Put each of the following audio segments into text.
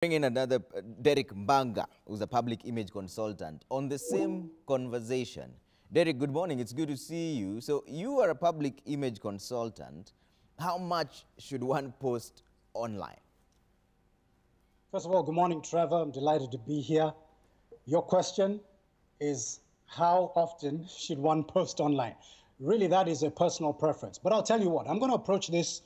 Bring in another Derek Mbanga, who's a public image consultant, on the same conversation. Derek, good morning. It's good to see you. So you are a public image consultant. How much should one post online? First of all, good morning, Trevor. I'm delighted to be here. Your question is, how often should one post online? Really, that is a personal preference. But I'll tell you what, I'm going to approach this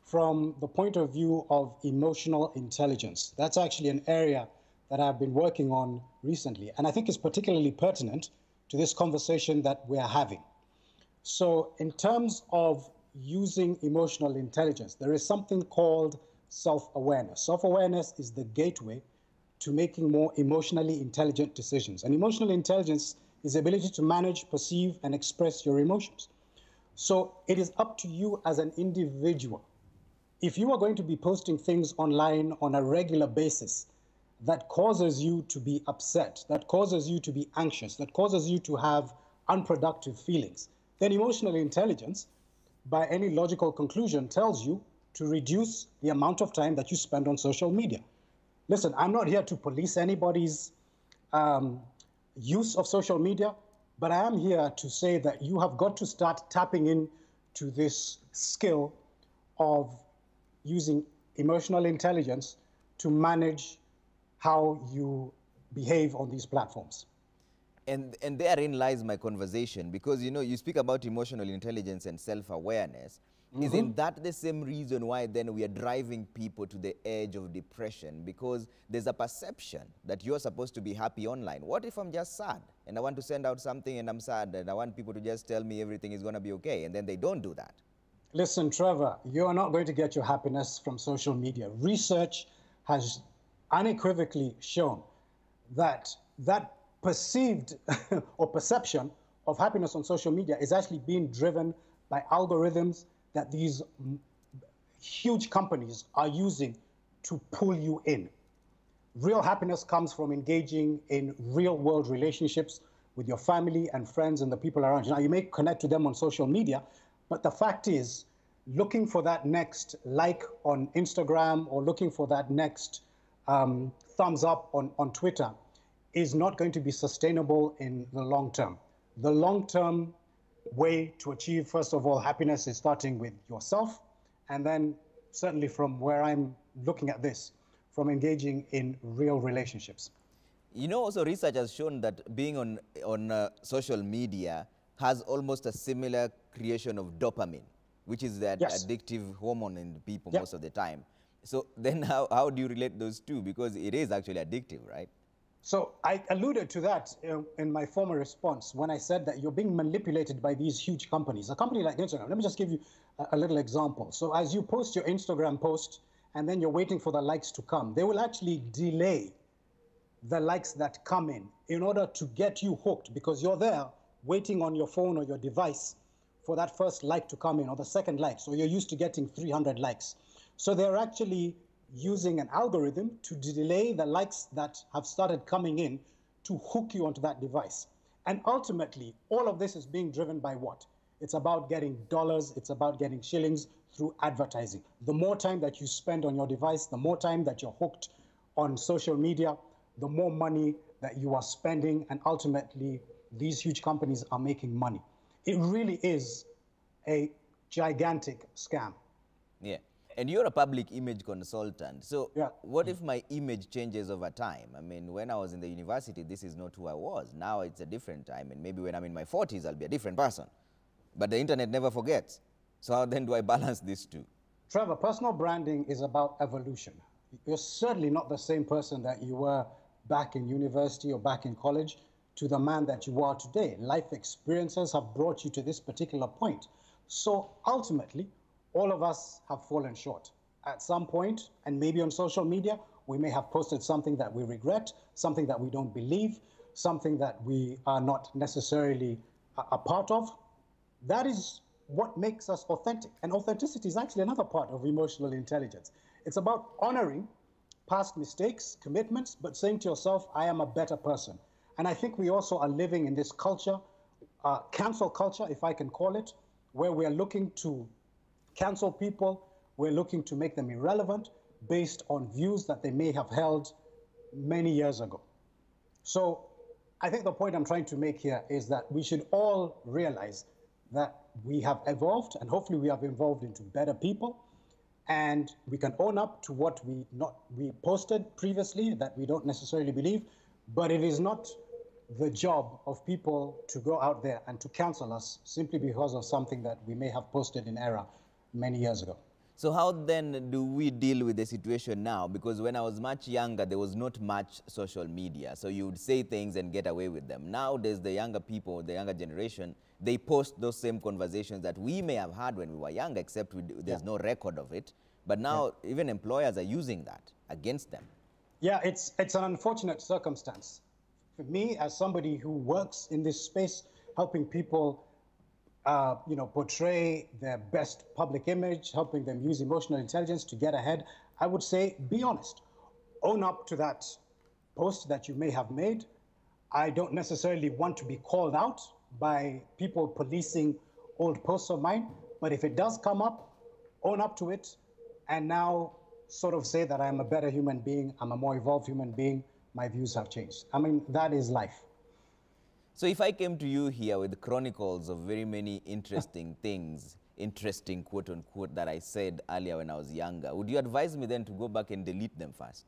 from the point of view of emotional intelligence. That's actually an area that I've been working on recently, and I think is particularly pertinent to this conversation that we are having. So in terms of using emotional intelligence, there is something called self-awareness. Self-awareness is the gateway to making more emotionally intelligent decisions. And emotional intelligence is the ability to manage, perceive, and express your emotions. So it is up to you as an individual. If you are going to be posting things online on a regular basis that causes you to be upset, that causes you to be anxious, that causes you to have unproductive feelings, then emotional intelligence, by any logical conclusion, tells you to reduce the amount of time that you spend on social media. Listen, I'm not here to police anybody's use of social media, but I am here to say that you have got to start tapping into this skill of using emotional intelligence to manage how you behave on these platforms. And therein lies my conversation, because you speak about emotional intelligence and self-awareness. Isn't that the same reason why then we are driving people to the edge of depression? Because there's a perception that you're supposed to be happy online. What if I'm just sad and I want to send out something and I'm sad and I want people to just tell me everything is going to be okay, and then they don't do that? Listen, Trevor, you are not going to get your happiness from social media. Research has unequivocally shown that perceived or perception of happiness on social media is actually being driven by algorithms that these huge companies are using to pull you in. Real happiness comes from engaging in real-world relationships with your family and friends and the people around you. Now, you may connect to them on social media, but the fact is, looking for that next like on Instagram or looking for that next thumbs up on Twitter is not going to be sustainable in the long term. The long-term way to achieve, first of all, happiness is starting with yourself, and then certainly from where I'm looking at this, from engaging in real relationships. Also research has shown that being on social media has almost a similar creation of dopamine, which is that addictive hormone in people most of the time. So then how do you relate those two? Because it is actually addictive, right? So I alluded to that in my former response when I said that you're being manipulated by these huge companies. A company like Instagram, let me just give you a little example. So as you post your Instagram post and then you're waiting for the likes to come, they will actually delay the likes that come in order to get you hooked, because you're there waiting on your phone or your device for that first like to come in or the second like. So you're used to getting 300 likes. So they're actually using an algorithm to delay the likes that have started coming in to hook you onto that device. And ultimately, all of this is being driven by what? It's about getting dollars, it's about getting shillings through advertising. The more time that you spend on your device, the more time that you're hooked on social media, the more money that you are spending, and ultimately these huge companies are making money. It really is a gigantic scam. Yeah. And you're a public image consultant. So what if my image changes over time? I mean, when I was in the university, this is not who I was. Now it's a different time. And maybe when I'm in my 40s, I'll be a different person. But the internet never forgets. So how then do I balance these two? Trevor, personal branding is about evolution. You're certainly not the same person that you were back in university or back in college to the man that you are today. Life experiences have brought you to this particular point. So ultimately, all of us have fallen short. At some point, and maybe on social media, we may have posted something that we regret, something that we don't believe, something that we are not necessarily a part of. That is what makes us authentic. And authenticity is actually another part of emotional intelligence. It's about honoring past mistakes, commitments, but saying to yourself, I am a better person. And I think we also are living in this culture, cancel culture, if I can call it, where we are looking to cancel people, we're looking to make them irrelevant, based on views that they may have held many years ago. So I think the point I'm trying to make here is that we should all realize that we have evolved, and hopefully we have evolved into better people, and we can own up to what we posted previously that we don't necessarily believe, but it is not the job of people to go out there and to cancel us simply because of something that we may have posted in error many years ago. So how then do we deal with the situation now? Because when I was much younger, there was not much social media. So you would say things and get away with them. Nowadays, the younger people, the younger generation, they post those same conversations that we may have had when we were younger, except there's no record of it. But now even employers are using that against them. Yeah, it's an unfortunate circumstance. For me, as somebody who works in this space, helping people portray their best public image, helping them use emotional intelligence to get ahead, I would say, be honest. Own up to that post that you may have made. I don't necessarily want to be called out by people policing old posts of mine, but if it does come up, own up to it, and now sort of say that I'm a better human being, I'm a more evolved human being, my views have changed. I mean, that is life. So if I came to you here with chronicles of very many interesting things, interesting quote unquote, that I said earlier when I was younger, would you advise me then to go back and delete them first?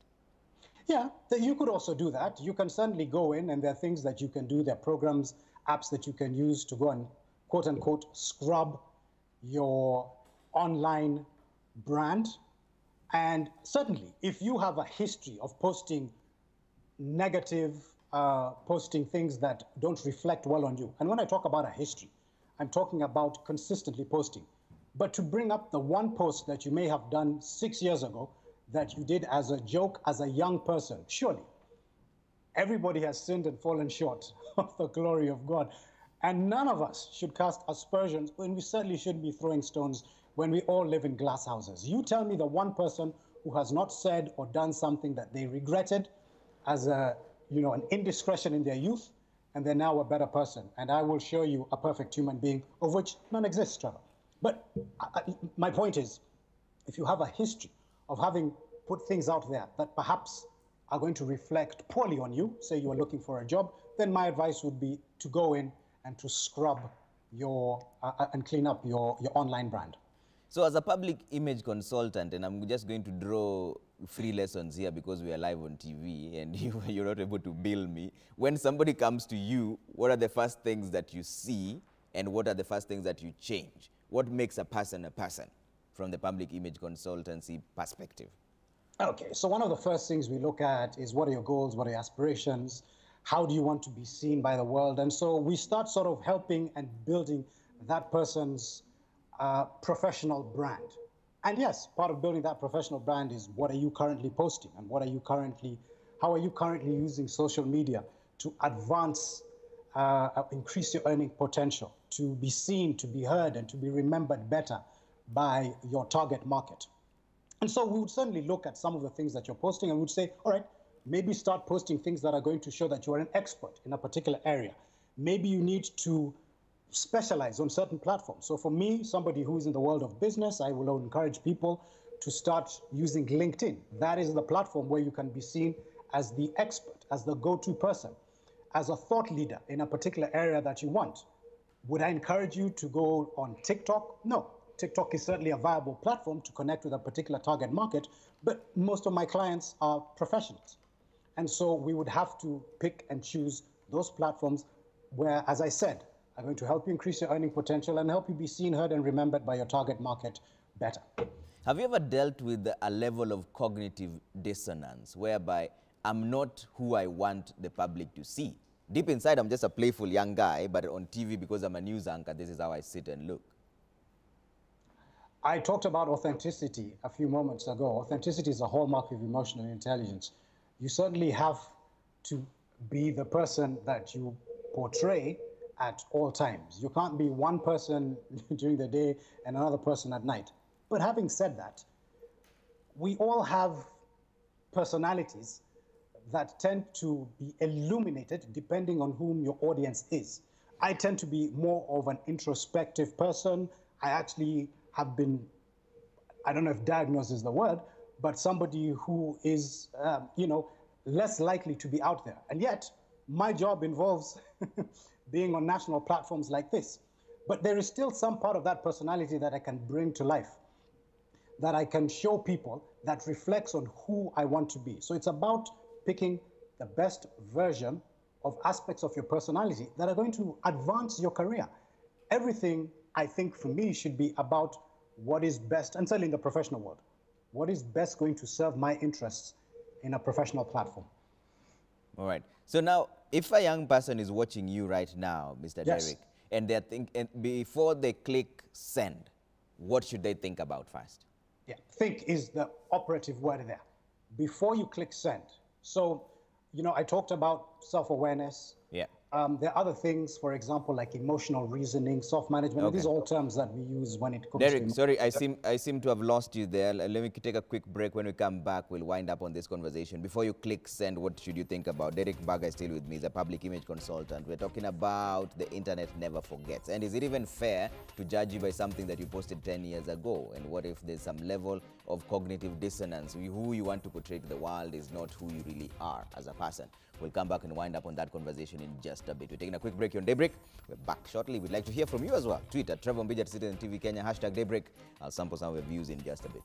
Yeah, you could also do that. You can certainly go in and there are things that you can do. There are programs, apps that you can use to go and quote unquote scrub your online brand. And certainly, if you have a history of posting negative, posting things that don't reflect well on you. And when I talk about a history, I'm talking about consistently posting. But to bring up the one post that you may have done 6 years ago that you did as a joke as a young person, surely everybody has sinned and fallen short of the glory of God. And none of us should cast aspersions, and we certainly shouldn't be throwing stones when we all live in glass houses. You tell me the one person who has not said or done something that they regretted as an indiscretion in their youth, and they're now a better person. And I will show you a perfect human being, of which none exists, Trevor. But my point is, if you have a history of having put things out there that perhaps are going to reflect poorly on you, say you are looking for a job, then my advice would be to go in and to scrub your and clean up your online brand. So as a public image consultant, and I'm just going to draw free lessons here because we are live on TV and you're not able to bill me. When somebody comes to you, what are the first things that you see and what are the first things that you change? What makes a person from the public image consultancy perspective? Okay, so one of the first things we look at is what are your goals, what are your aspirations, how do you want to be seen by the world? And so we start sort of helping and building that person's professional brand. And yes, part of building that professional brand is what are you currently posting and how are you currently using social media to advance, increase your earning potential, to be seen, to be heard, and to be remembered better by your target market. And so we would certainly look at some of the things that you're posting and would say, all right, maybe start posting things that are going to show that you are an expert in a particular area. Maybe you need to specialize on certain platforms. So for me, somebody who is in the world of business, I will encourage people to start using LinkedIn. That is the platform where you can be seen as the expert, as the go-to person, as a thought leader in a particular area that you want. Would I encourage you to go on TikTok? No. TikTok is certainly a viable platform to connect with a particular target market, but most of my clients are professionals. And so we would have to pick and choose those platforms where, as I said, are going to help you increase your earning potential and help you be seen, heard, and remembered by your target market better. Have you ever dealt with a level of cognitive dissonance whereby I'm not who I want the public to see? Deep inside, I'm just a playful young guy, but on TV, because I'm a news anchor, this is how I sit and look. I talked about authenticity a few moments ago. Authenticity is a hallmark of emotional intelligence. You certainly have to be the person that you portray at all times. You can't be one person during the day and another person at night. But having said that, we all have personalities that tend to be illuminated depending on whom your audience is. I tend to be more of an introspective person. I actually have been, I don't know if diagnosed is the word, but somebody who is, you know, less likely to be out there. And yet, my job involves being on national platforms like this. But there is still some part of that personality that I can bring to life, that I can show people, that reflects on who I want to be. So it's about picking the best version of aspects of your personality that are going to advance your career. Everything, I think, for me, should be about what is best, and certainly in the professional world, what is best going to serve my interests in a professional platform. All right. So now, if a young person is watching you right now, Mr. Yes. Derrick, and and before they click send, what should they think about first? Yeah, think is the operative word there. Before you click send. So, you know, I talked about self-awareness. Yeah. There are other things, for example, like emotional reasoning, self-management. Okay. These are all terms that we use when it comes Derrick, to... sorry, I seem to have lost you there. Let me take a quick break. When we come back, we'll wind up on this conversation. Before you click send, what should you think about? Derrick Baga is still with me. He's a public image consultant. We're talking about the internet never forgets. And is it even fair to judge you by something that you posted 10 years ago? And what if there's some level of cognitive dissonance? Who you want to portray to the world is not who you really are as a person. We'll come back and wind up on that conversation in just a bit. We're taking a quick break here on Daybreak. We're back shortly. We'd like to hear from you as well. Tweet at Trevor Mbija at Citizen TV Kenya, #Daybreak. I'll sample some of your views in just a bit.